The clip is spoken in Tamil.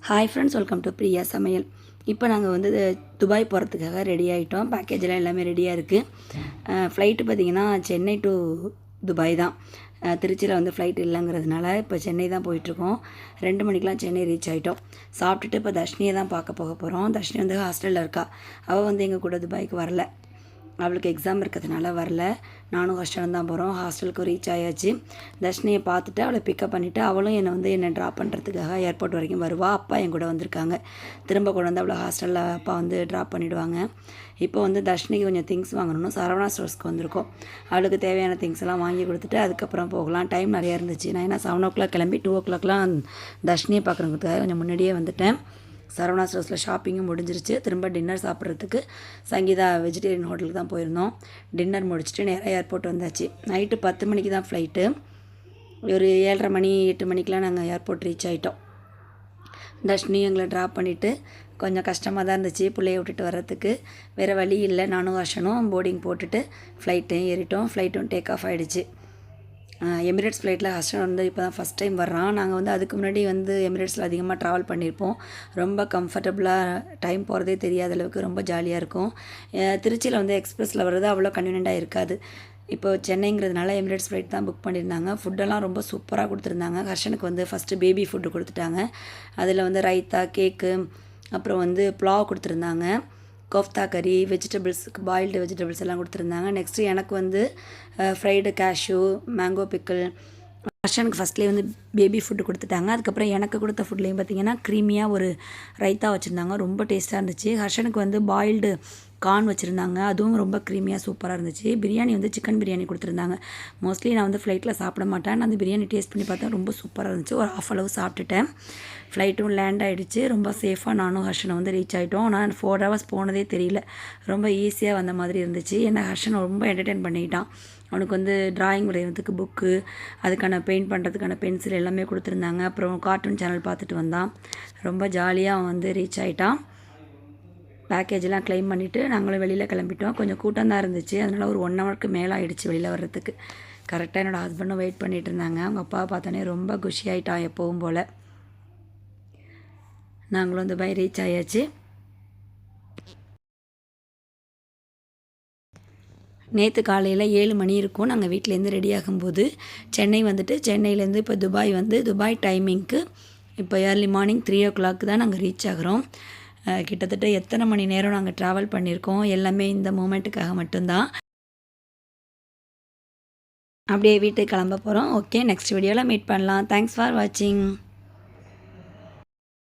Hi friends, welcome to Priya சமையல். இப்போ நாங்கள் வந்து துபாய் போகிறதுக்காக ரெடி ஆகிட்டோம். பேக்கேஜெலாம் எல்லாமே ரெடியாக இருக்குது. ஃப்ளைட்டு பார்த்திங்கன்னா சென்னை டு துபாய் தான். திருச்சியில் வந்து ஃப்ளைட் இல்லைங்கிறதுனால இப்போ சென்னை தான் போயிட்டுருக்கோம். 2 மணிக்கெலாம் சென்னை ரீச் ஆகிட்டோம். சாப்பிட்டுட்டு இப்போ தர்ஷினியை தான் பார்க்க போகிறோம். தர்ஷினி வந்து ஹாஸ்டலில் இருக்கா. அவள் வந்து எங்கள் கூட துபாய்க்கு வரல. அவளுக்கு எக்ஸாம் இருக்கிறதுனால வரல. நானும் ஹாஸ்டல் தான் போகிறோம். ஹாஸ்டலுக்கு ரீச் ஆயாச்சு. தர்ஷினியை பார்த்துட்டு அவளை பிக்கப் பண்ணிவிட்டு அவளும் என்னை ட்ராப் பண்ணுறதுக்காக ஏர்போர்ட் வரைக்கும் வருவா. அப்பா என் கூட வந்திருக்காங்க. திரும்ப கொண்டு வந்து அவளை ஹாஸ்டலில் அப்பா வந்து ட்ராப் பண்ணிவிடுவாங்க. இப்போ வந்து தர்ஷினிக்கு கொஞ்சம் திங்ஸ் வாங்கணும்னு சரவணா ஸ்டோர்ஸ்க்கு வந்திருக்கோம். அவளுக்கு தேவையான திங்ஸ் எல்லாம் வாங்கி கொடுத்துட்டு அதுக்கப்புறம் போகலாம். டைம் நிறையா இருந்துச்சு. நான் ஏன்னா 7 o'clock கிளம்பி 2 o'clockலாம் தர்ஷினியை பார்க்குறதுக்காக கொஞ்சம் முன்னாடியே வந்துட்டேன். சரவணா ஸ்டோர்ஸில் ஷாப்பிங்கும் முடிஞ்சிருச்சு. திரும்ப டின்னர் சாப்பிட்றதுக்கு சங்கீதா வெஜிடேரியன் ஹோட்டலுக்கு தான் போயிருந்தோம். டின்னர் முடிச்சுட்டு நேராக ஏர்போர்ட் வந்தாச்சு. நைட்டு 10 மணிக்கு தான் ஃப்ளைட்டு. ஒரு 7:30 மணி 8 மணிக்கெலாம் நாங்கள் ஏர்போர்ட் ரீச் ஆகிட்டோம். தர்ஷினி எங்களை ட்ராப் பண்ணிவிட்டு கொஞ்சம் கஷ்டமாக தான் இருந்துச்சு பிள்ளைய விட்டுட்டு வர்றதுக்கு. வேறு வழி இல்லை. நானும் ஹர்ஷனும் போர்டிங் போட்டுட்டு ஃப்ளைட்டையும் ஏறிட்டோம். ஃப்ளைட்டும் டேக் ஆஃப் ஆகிடுச்சு. எமிரேட்ஸ் ஃப்ளைட்டில் ஹஸ்பண்ட் வந்து இப்போ தான் ஃபஸ்ட் டைம் வர்றான். நாங்கள் வந்து அதுக்கு முன்னாடி வந்து எமிரேட்ஸில் அதிகமாக ட்ராவல் பண்ணியிருப்போம். ரொம்ப கம்ஃபர்டபுளாக டைம் போகிறதே தெரியாத அளவுக்கு ரொம்ப ஜாலியாக இருக்கும். திருச்சியில் வந்து எக்ஸ்பிரஸில் வர்றது அவ்வளோ கன்வீனியண்ட்டாக இருக்காது. இப்போ சென்னைங்கிறதுனால எமிரேட்ஸ் ஃப்ளைட் தான் புக் பண்ணியிருந்தாங்க. ஃபுட்டெல்லாம் ரொம்ப சூப்பராக கொடுத்துருந்தாங்க. ஹர்ஷனுக்கு வந்து ஃபஸ்ட்டு பேபி ஃபுட்டு கொடுத்துட்டாங்க. அதில் வந்து ரைத்தா, கேக்கு, அப்புறம் வந்து புலாவ் கொடுத்துருந்தாங்க. கோஃப்தா கறி, வெஜிடபிள்ஸுக்கு பாயில்டு வெஜிடபிள்ஸ் எல்லாம் கொடுத்துருந்தாங்க. நெக்ஸ்ட்டு எனக்கு வந்து ஃப்ரைடு கேஷ்யூ, மேங்கோ பிக்கிள். ஹர்ஷனுக்கு ஃபஸ்ட்லேயே வந்து பேபி ஃபுட்டு கொடுத்துட்டாங்க. அதுக்கப்புறம் எனக்கு கொடுத்த ஃபுட்லேயும் பார்த்திங்கன்னா க்ரீமியாக ஒரு ரைத்தா வச்சுருந்தாங்க. ரொம்ப டேஸ்ட்டாக இருந்துச்சு. ஹர்ஷனுக்கு வந்து பாயில்டு கார்ன் வச்சுருந்தாங்க. அதுவும் ரொம்ப க்ரீமியாக சூப்பராக இருந்துச்சு. பிரியாணி வந்து சிக்கன் பிரியாணி கொடுத்துருந்தாங்க. மோஸ்ட்லி நான் வந்து ஃப்ளைட்டில் சாப்பிட மாட்டேன். அந்த பிரியாணி டேஸ்ட் பண்ணி பார்த்தா ரொம்ப சூப்பராக இருந்துச்சு. ஒரு ½ அளவு சாப்பிட்டுட்டேன். ஃப்ளைட்டும் லேண்ட் ஆகிடுச்சு. ரொம்ப சேஃபாக நானும் ஹர்ஷனை வந்து ரீச் ஆகிட்டோம். ஆனால் 4 hours போனதே தெரியல. ரொம்ப ஈஸியாக வந்த மாதிரி இருந்துச்சு. ஏன்னா ஹர்ஷன் ரொம்ப என்டர்டெயின் பண்ணிக்கிட்டான். அவனுக்கு வந்து ட்ராயிங் வரைகிறதுக்கு புக்கு, அதுக்கான பெயிண்ட் பண்ணுறதுக்கான பென்சில் எல்லாமே கொடுத்துருந்தாங்க. அப்புறம் கார்ட்டூன் சேனல் பார்த்துட்டு வந்தான். ரொம்ப ஜாலியாக அவன் வந்து ரீச் ஆகிட்டான். பேக்கேஜெலாம் க்ளைம் பண்ணிவிட்டு நாங்களும் வெளியில் கிளம்பிட்டோம். கொஞ்சம் கூட்டம் தான் இருந்துச்சு. அதனால் ஒரு 1 hourக்கு மேலே ஆகிடுச்சு வெளியில் வர்றதுக்கு. கரெக்டாக என்னோடய ஹஸ்பண்டும் வெயிட் பண்ணிகிட்டு இருந்தாங்க. அவங்க அப்பாவை பார்த்தோன்னே ரொம்ப குஷியாகிட்டான் எப்பவும் போல். நாங்களும் துபாய் ரீச் ஆயாச்சு. நேற்று காலையில் 7 மணி இருக்கும் நாங்கள் வீட்டிலேருந்து ரெடி ஆகும்போது. சென்னை வந்துட்டு சென்னையிலேருந்து இப்போ துபாய் வந்து துபாய் டைமிங்க்கு இப்போ ஏர்லி மார்னிங் 3 o'clock தான் நாங்கள் ரீச் ஆகிறோம். கிட்டத்தட்ட எத்தனை மணி நேரம் நாங்கள் ட்ராவல் பண்ணியிருக்கோம். எல்லாமே இந்த மூமெண்ட்டுக்காக மட்டும்தான். அப்படியே வீட்டுக்கு கிளம்ப போகிறோம். ஓகே, நெக்ஸ்ட் வீடியோவில் மீட் பண்ணலாம். தேங்க்ஸ் ஃபார் வாட்சிங்.